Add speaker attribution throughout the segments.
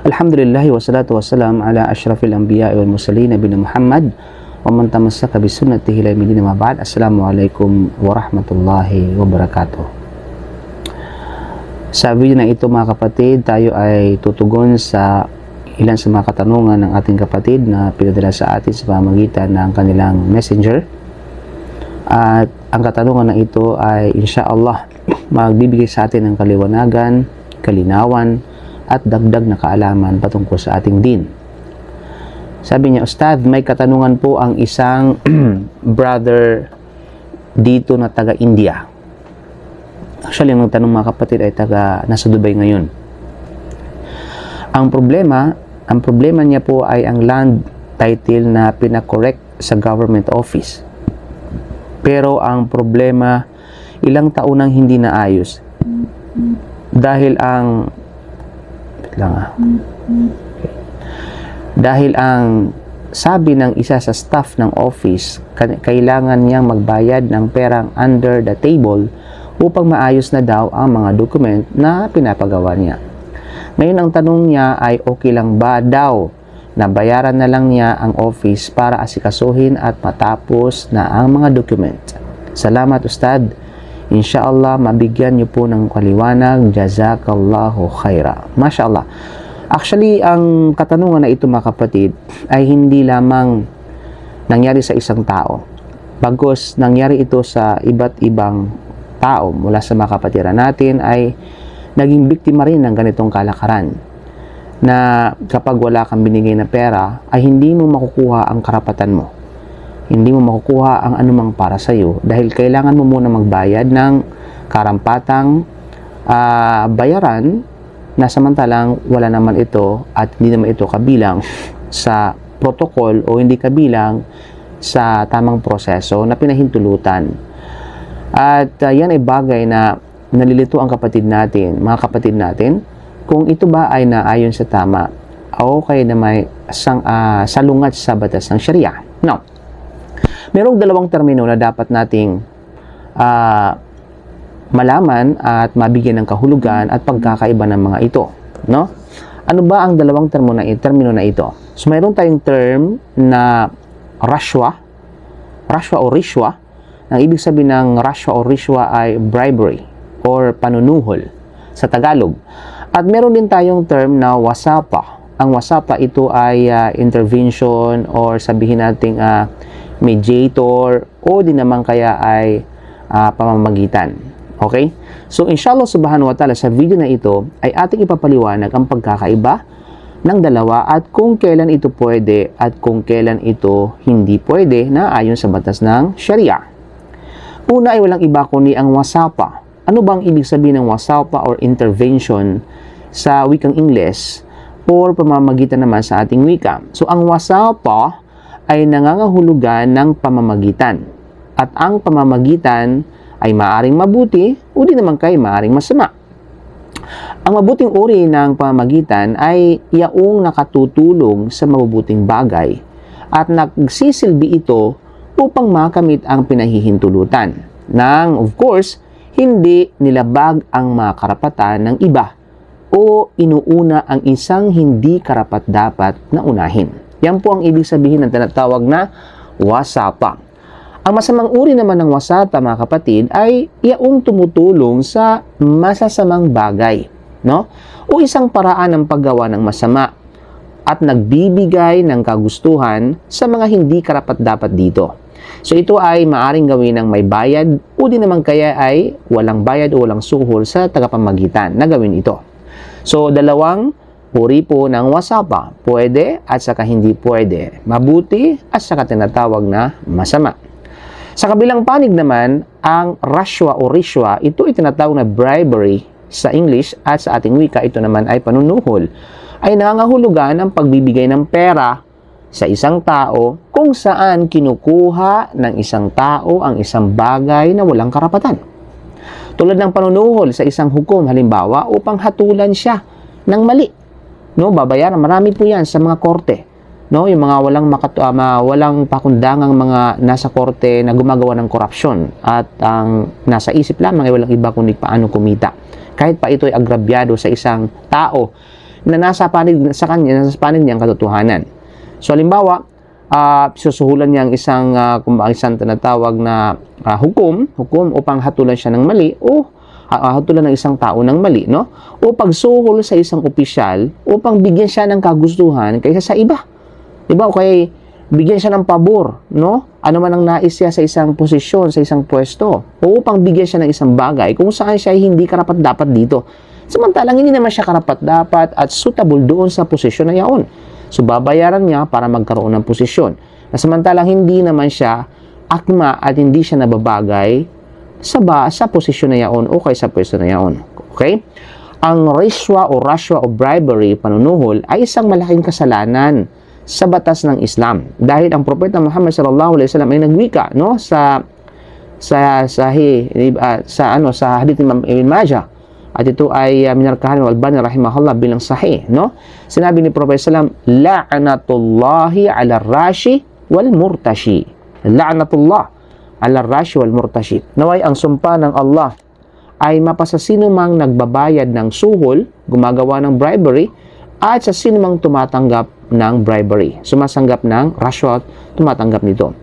Speaker 1: Alhamdulillah wassalatu wassalam ala asyrafil anbiya wal mursalin nabiyina Muhammad wa man tamassaka bi sunnatihi ila yaumil ma ba'd. Assalamualaikum warahmatullahi wabarakatuh. Sa video na ito mga kapatid, tayo ay tutugon sa ilan sa mga katanungan ng ating kapatid na pinadala sa atin sa pamamagitan ng kanilang messenger. At ang katanungan na ito ay insyaallah magbibigay sa atin ng kaliwanagan, kalinawan at dagdag na kaalaman patungkol sa ating din. Sabi niya, Ustad, may katanungan po ang isang brother dito na taga-India. Actually, ang tanong mga kapatid ay nasa Dubai ngayon. Ang problema niya po ay ang land title na pinakorek sa government office. Pero ang problema, ilang taon nang hindi naayos. Dahil ang sabi ng isa sa staff ng office, kailangan niyang magbayad ng perang under the table upang maayos na daw ang mga document na pinapagawa niya. Ngayon ang tanong niya ay okay lang ba daw na bayaran na lang niya ang office para asikasuhin at matapos na ang mga document. Salamat Ustad. Insyaallah mabigyan niyo po ng kaliwanag. Jazakallahu khaira. Mashallah. Actually, ang katanungan na ito mga kapatid ay hindi lamang nangyari sa isang tao. Bagkus nangyari ito sa iba't ibang tao mula sa mga kapatiran natin ay naging biktima rin ng ganitong kalakaran. Na kapag wala kang binigay na pera, ay hindi mo makukuha ang karapatan mo. Hindi mo makukuha ang anumang para sa iyo dahil kailangan mo muna magbayad ng karampatang bayaran na samantalang wala naman ito at hindi naman ito kabilang sa protocol o hindi kabilang sa tamang proseso na pinahintulutan. At yan ay bagay na nalilito ang kapatid natin, mga kapatid natin, kung ito ba ay naayon sa tama o kaya na may salungat sa batas ng Sharia. Now, merong dalawang termino na dapat nating malaman at mabigyan ng kahulugan at pagkakaiba ng mga ito. No? Ano ba ang dalawang termino na ito? So, mayroon tayong term na rashwa o rishwa. Ang ibig sabihin ng rashwa o rishwa ay bribery or panunuhol sa Tagalog. At meron din tayong term na wasapa. Ang wasapa ito ay intervention or sabihin nating mediator o di naman kaya ay pamamagitan. Okay? So inshallah subhanahu wa ta'ala sa video na ito ay ating ipapaliwanag ang pagkakaiba ng dalawa at kung kailan ito pwede at kung kailan ito hindi pwede na ayon sa batas ng Sharia. Una ay walang iba kundi ang wasapa. Ano bang ibig sabihin ng wasapa or intervention sa wikang Ingles or pamamagitan naman sa ating wika? So, ang wasapa ay nangangahulugan ng pamamagitan. At ang pamamagitan ay maaring mabuti o di naman kay maaring masama. Ang mabuting uri ng pamamagitan ay yaong nakatutulong sa mabubuting bagay at nagsisilbi ito upang makamit ang pinahihintulutan nang, of course, hindi nilabag ang mga karapatan ng iba o inuuna ang isang hindi karapat-dapat na unahin. Yan po ang ibig sabihin ng tinatawag na wasapa. Ang masamang uri naman ng wasapa, mga kapatid, ay yaong tumutulong sa masasamang bagay, no? O isang paraan ng paggawa ng masama at nagbibigay ng kagustuhan sa mga hindi karapat-dapat dito. So ito ay maaring gawin ng may bayad o di naman kaya ay walang bayad o walang suhol sa tagapamagitan na gawin ito. So dalawang uri po ng wasapa, pwede at saka hindi pwede, mabuti at saka tinatawag na masama. Sa kabilang panig naman, ang rashwa o rishwa, ito ay tinatawag na bribery sa English at sa ating wika ito naman ay panunuhol. Ay nangangahulugan ng pagbibigay ng pera sa isang tao kung saan kinukuha ng isang tao ang isang bagay na walang karapatan. Tulad ng panunuhol sa isang hukom, halimbawa, upang hatulan siya ng mali. No, babayaran. Marami po yan sa mga korte. No, yung mga walang pakundangang mga nasa korte na gumagawa ng korupsyon at ang nasa isip lamang ay walang iba kundi paano kumita. kahit pa ito ay agrabyado sa isang tao na nasa panig niyang katotohanan. So halimbawa, susuhulan niya ang isang tinatawag na hukom upang hatulan siya ng mali o hatulan ng isang tao ng mali, no? O pagsuhol sa isang opisyal upang bigyan siya ng kagustuhan kaysa sa iba. Diba? O kaya bigyan siya ng pabor, no? Ano man ang nais siya sa isang posisyon, sa isang pwesto, o upang bigyan siya ng isang bagay kung saan siya hindi karapat-dapat dito. Samantalang hindi naman siya karapat-dapat at suitable doon sa posisyon na yaon. So, babayaran niya para magkaroon ng posisyon. Samantalang hindi naman siya akma at hindi siya nababagay sa posisyon na yaon o kay sa pwesto na yaon. Okay? Ang rishwa o bribery, panunuhol, ay isang malaking kasalanan sa batas ng Islam. Dahil ang propeta Muhammad sallallahu alaihi wasallam ay nagwika, no, sa hadith ni Imam Ibn Majah. At ito ay minarkahan ng Albani rahimahullah bilang sahih, no? Sinabi ni Prophet sallam, la'natullahi 'ala rashi wal murtashi. La'natullah 'ala rashi wal murtashi. Naway ang sumpa ng Allah ay mapasa sino mang nagbabayad ng suhol, gumagawa ng bribery, at sa sino mang tumatanggap ng bribery, sumasanggap ng rashwat, tumatanggap nito.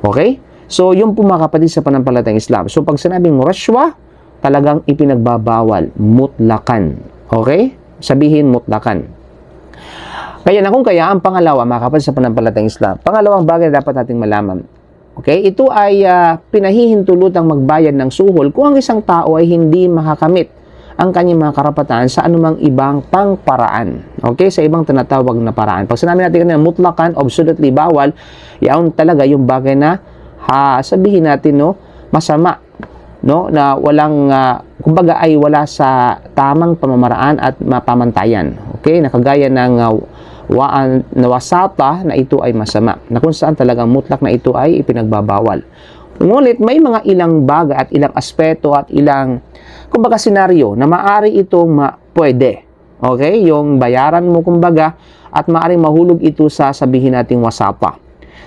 Speaker 1: Okay? So, yung po mga kapatid sa panampalatayang Islam. So, pag sinabing rashwa, talagang ipinagbabawal, mutlakan. Okay? Sabihin mutlakan. Kaya ang pangalawa, mga kapatid sa panampalatayang Islam, pangalawang bagay na dapat nating malaman. Okay? Ito ay pinahihintulutang magbayad ng suhol kung ang isang tao ay hindi makakamit ang kanyang mga karapatan sa anumang ibang pangparaan. Okay? Sa ibang tinatawag na paraan. Pag sinabi natin kanina, mutlakan, absolutely bawal, yaon talaga yung bagay na sabihin natin, no, masama, no, na walang kumbaga ay wala sa tamang pamamaraan at mapamantayan. Okay? Nakagaya ng wasata na ito ay masama, na kung saan talagang mutlak na ito ay ipinagbabawal. Ngunit may mga ilang bagay at ilang aspeto at ilang kumbaga senaryo na maari itong pwede. Okay? Yung bayaran mo kumbaga at maaaring mahulog ito sa sabihin nating wasata.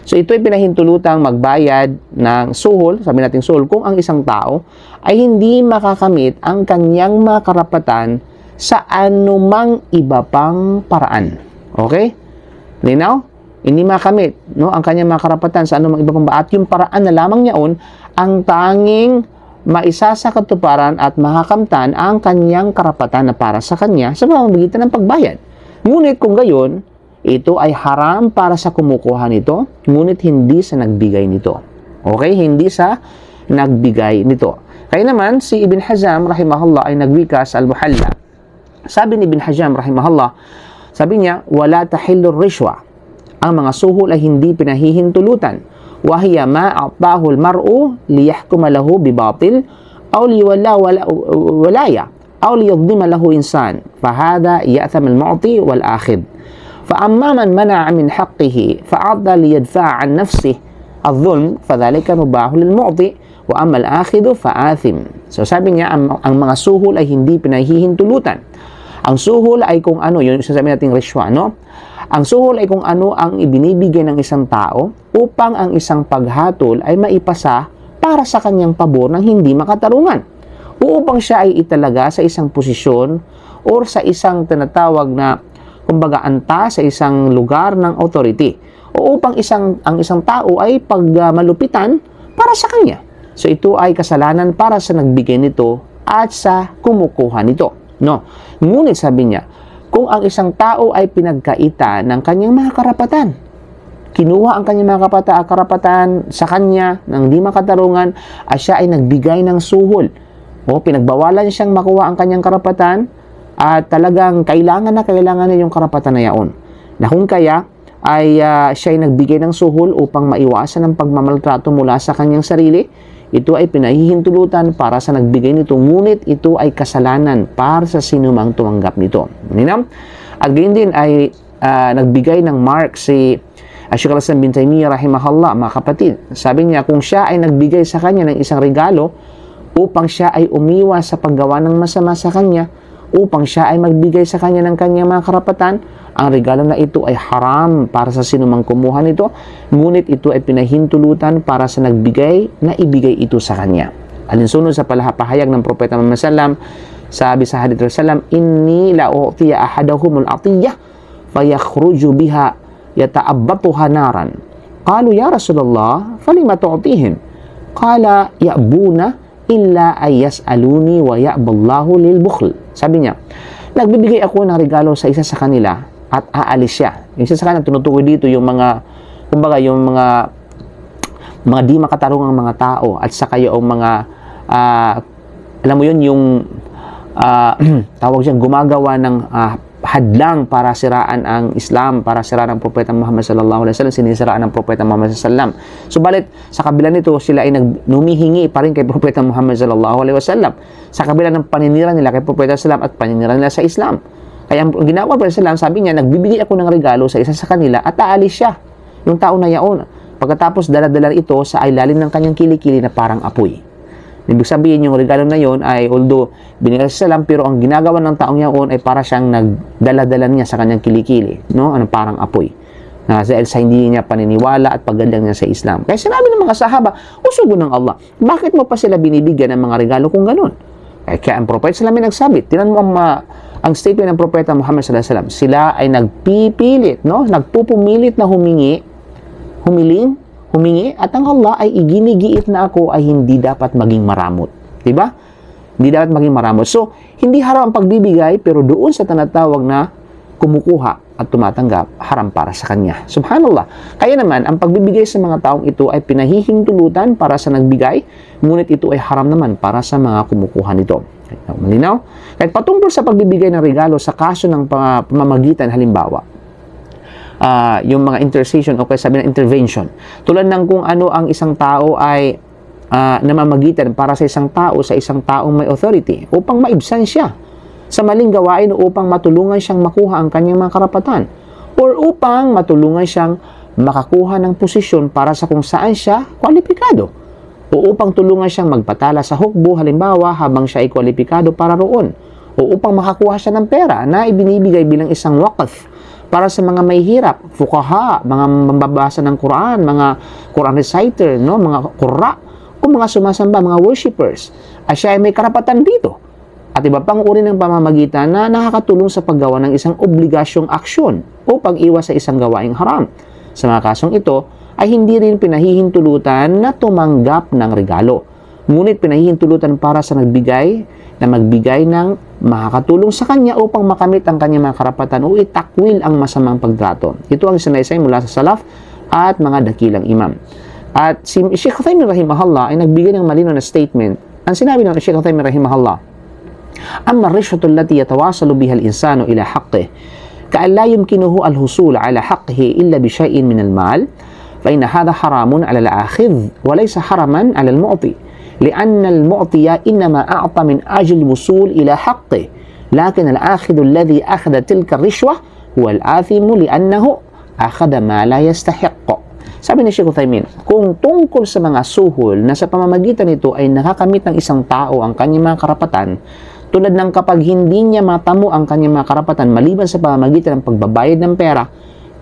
Speaker 1: So, ito ay pinahintulutang magbayad ng suhol, sabi natin suhol, kung ang isang tao ay hindi makakamit ang kanyang mga karapatan sa anumang iba pang paraan. Okay? Linaw? Hindi makamit, no, ang kanyang mga karapatan sa anumang iba pang paraan. At yung paraan na lamang niyaon ang tanging maisasakatuparan at makakamtan ang kanyang karapatan na para sa kanya sa pamamagitan ng pagbayad. Ngunit kung gayon, ito ay haram para sa kumukuha nito, ngunit hindi sa nagbigay nito. Okay? Hindi sa nagbigay nito. Kaya naman, si Ibn Hazm, rahimahullah, ay nagwika sa Al-Muhalla. Sabi ni Ibn Hazm, rahimahullah, sabi niya, wala tahillu rishwa. Ang mga suhol ay hindi pinahihintulutan. Wahiya ma'atahu al-mar'u liyahkuma lahu bibatil aw liwalaya aw liyadhima lahu insan. Fahada ya'tham al-mu'ti wal-akhid. فأما من منع من حقه فعض ليدفع عن نفسه الظلم فذلك مباح للمعطي وأما الآخذ فآثم. So sabi niya, ang mga suhol ay hindi pinahihintulutan. Ang suhol ay kung ano, yun sasabi natin rishwa, no? Ang suhol ay kung ano ang ibinibigay ng isang tao upang ang isang paghatol ay maipasa para sa kanyang pabor ng hindi makatarungan. O upang siya ay italaga sa isang posisyon or sa isang tinatawag na kumbaga anta sa isang lugar ng authority o upang ang isang tao ay pagmalupitan para sa kanya. So ito ay kasalanan para sa nagbigay nito at sa kumukuha nito, no? Ngunit sabi niya, kung ang isang tao ay pinagkaita ng kanyang mga karapatan, kinuha ang kanyang mga karapatan sa kanya ng di makatarungan at siya ay nagbigay ng suhol o pinagbawalan siyang makuha ang kanyang karapatan, at talagang kailangan niya yung karapatan na yaon. Na kung kaya ay siya ay nagbigay ng suhol upang maiwasan ang pagmamaltrato mula sa kanyang sarili, ito ay pinahihintulutan para sa nagbigay nito, ngunit ito ay kasalanan para sa sinumang tumanggap nito. At gayon din ay nagbigay ng mark si Shaykh al-Islam bin Taymiyyah rahimahullah, mga kapatid. Sabi niya, kung siya ay nagbigay sa kanya ng isang regalo upang siya ay umiwas sa paggawa ng masama sa kanya, upang siya ay magbigay sa kanya ng kanyang mga karapatan, ang regalo na ito ay haram para sa sinumang kumuha nito, ngunit ito ay pinahintulutan para sa nagbigay na ibigay ito sa kanya. Alinsunod sa pahayag ng Propeta Muhammad sallam, Sabi sa hadith Rasulullah, inni la u'tiya ahadahumul atiyah fayakhruju biha yata'abbatuha naran. Qalu ya Rasulullah, falima tu'tihim? Qala ya'buna illa ay yas'aluni wa ya'ballahu lil bukhl. Sabi niya, nagbibigay ako ng regalo sa isa sa kanila at aalis siya. Yung isa sa kanila, tinutukoy dito yung mga, kumbaga, yung mga di makatarungang mga tao at saka yung mga, alam mo yun, yung tawag siya, gumagawa ng hadlang para siraan ang Islam, para siraan ang Propeta Muhammad sallallahu alaihi wasallam, sinisiraan ng Propeta Muhammad sallallahu alaihi wasallam. Subalit, sa kabila nito, sila ay numihingi pa rin kay Propeta Muhammad sallallahu alaihi wasallam. Sa kabila ng paninira nila kay Propeta sallallahu alaihi wasallam at paninira nila sa Islam. Kaya ang ginawa Propeta sallallahu alaihi wasallam, sabi niya, nagbibigay ako ng regalo sa isa sa kanila at aalis siya, yung tao na yaon. Pagkatapos, dala-dala ito sa ilalim ng kanyang kilikili na parang apoy. Ibig sabihin, yung regalo na yon ay although binigay sa salam, pero ang ginagawa ng taong yaon ay para siyang nagdala-dala niya sa kanyang kilikili, no? Ano, parang apoy. Dahil sa hindi niya paniniwala at paggalang niya sa Islam. Kaya sinabi ng mga sahaba, usugo ng Allah, bakit mo pa sila binibigyan ng mga regalo kung ganun? Kaya ang Propeta sallallahu alaihi wasallam nagsabi, tinan mo ang statement ng Propeta Muhammad sallallahu alaihi wasallam, sila ay nagpipilit, no? Nagpupumilit na humingi, at ang Allah ay iginigiit na ako ay hindi dapat maging maramot. Diba? Hindi dapat maging maramot. So, hindi haram ang pagbibigay, pero doon sa tinatawag na kumukuha at tumatanggap, haram para sa kanya. Subhanallah. Kaya naman, ang pagbibigay sa mga taong ito ay pinahihintulutan para sa nagbigay, ngunit ito ay haram naman para sa mga kumukuha nito. Malinaw? Kahit patungkol sa pagbibigay ng regalo sa kaso ng pamamagitan, halimbawa, yung mga intercession o kaya sabi ng intervention. Tulad ng kung ano ang isang tao ay namamagitan para sa isang taong may authority upang maibsan siya sa maling gawain o upang matulungan siyang makuha ang kanyang mga karapatan or upang matulungan siyang makakuha ng posisyon para sa kung saan siya kwalipikado o upang tulungan siyang magpatala sa hukbo halimbawa habang siya ay kwalipikado para roon o upang makakuha siya ng pera na ibinibigay bilang isang waqf para sa mga may hirap, fuqaha, mga mambabasa ng Quran, mga Quran reciter, no, mga qurra, o mga sumasamba, mga worshippers. At siya ay may karapatan dito. At iba pang uri ng pamamagitan na nakakatulong sa paggawa ng isang obligasyong aksyon o pag-iwas sa isang gawaing haram. Sa mga kasong ito, ay hindi rin pinahihintulutan na tumanggap ng regalo. Ngunit pinahihintulutan para sa nagbigay na magbigay ng makakatulong sa kanya upang makamit ang kanyang mga karapatan o itakwil ang masamang pagtrato. Ito ang sinaysay mula sa salaf at mga dakilang imam. At si Sheikh Uthaymin rahimahullah ay nagbigay ng malinaw na statement. Ang sinabi ng Sheikh Uthaymin rahimahullah, "Amma ar-rishwatu allati yatawasalu biha al-insanu ila haqqihi, ka'an la yumkinuhu al-husul ala haqqihi illa bi shay'in min al-mal, fa inna hadha haramun ala al-akhidh wa laysa haraman ala al-mu'ti." لأن المعطي إنما أعطى من أجل الوصول إلى حقه لكن الآخذ الذي أخذ تلك الرشوة هو الآثم لأنه أخذ ما لا يستحق. Sabi ni Sheikh Uthaymin, kung tungkol sa mga suhol na sa pamamagitan nito ay nakakamit ng isang tao ang kanyang mga karapatan, tulad ng kapag hindi niya matamo ang kanyang mga karapatan maliban sa pamamagitan ng pagbabayad ng pera,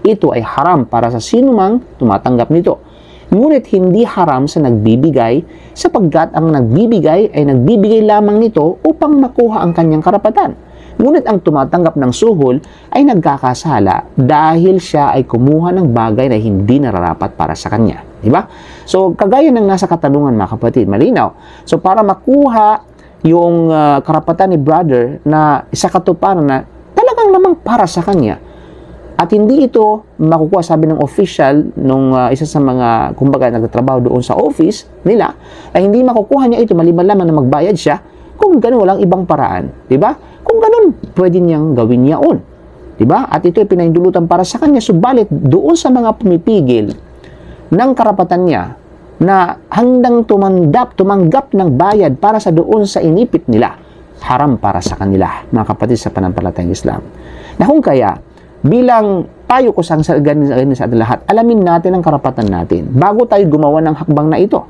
Speaker 1: ito ay haram para sa sinumang tumatanggap nito. Ngunit hindi haram sa nagbibigay sapagkat ang nagbibigay ay nagbibigay lamang nito upang makuha ang kanyang karapatan. Ngunit ang tumatanggap ng suhol ay nagkakasala dahil siya ay kumuha ng bagay na hindi nararapat para sa kanya. Diba? So, kagaya ng nasa katanungan mga kapatid, malinaw. So, para makuha yung karapatan ni brother na isa katuparan na talagang namang para sa kanya, at hindi ito makukuha, sabi ng official nung isa sa mga kumbaga nagtatrabaho doon sa office nila, ay hindi makukuha niya ito maliban lamang na magbayad siya kung ganun walang ibang paraan, di ba? Kung ganun, pwede niyang gawin yaon, di ba? At ito ay pinahintulutan para sa kanya, subalit doon sa mga pumipigil ng karapatan niya na handang tumanggap ng bayad para sa doon sa inipit nila, haram para sa kanila, mga kapatid sa panampalatayang Islam. Na kung kaya, bilang tayo ko sa atin lahat, alamin natin ang karapatan natin bago tayo gumawa ng hakbang na ito.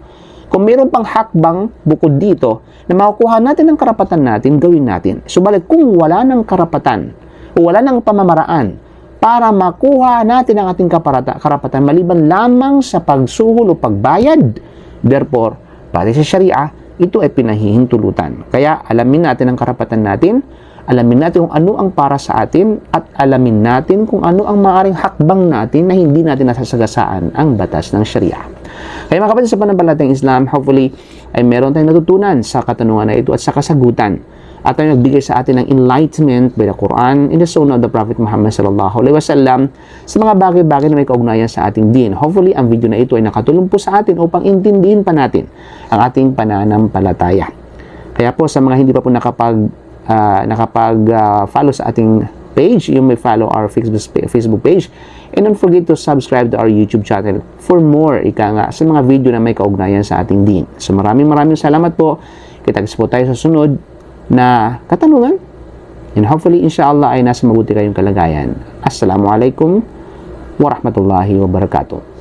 Speaker 1: Kung mayroon pang hakbang bukod dito na makukuha natin ang karapatan natin, gawin natin. Subalit kung wala ng karapatan o wala ng pamamaraan para makuha natin ang ating karapatan maliban lamang sa pagsuhol o pagbayad, therefore, pati sa Sharia, ito ay pinahihintulutan. Kaya alamin natin ang karapatan natin, alamin natin kung ano ang para sa atin, at alamin natin kung ano ang maaaring hakbang natin na hindi natin nasasagasaan ang batas ng Sharia. Kaya mga kapatid sa pananampalatayang Islam, hopefully ay meron tayong natutunan sa katanungan na ito at sa kasagutan. At tayo nagbigay sa atin ng enlightenment by the Quran in the Sunnah of the Prophet Muhammad sallallahu alaihi wasallam sa mga bagay-bagay na may kaugnayan sa ating din. Hopefully, ang video na ito ay nakatulong po sa atin upang intindihin pa natin ang ating pananampalataya. Kaya po sa mga hindi pa po nakapag-follow sa ating page, you may follow our Facebook page, and don't forget to subscribe to our YouTube channel for more sa mga video na may kaugnayan sa ating din. So maraming salamat po. Kita-kits po tayo sa sunod na katanungan, and hopefully inshallah ay nasa mabuti kayong kalagayan. Assalamualaikum warahmatullahi wabarakatuh.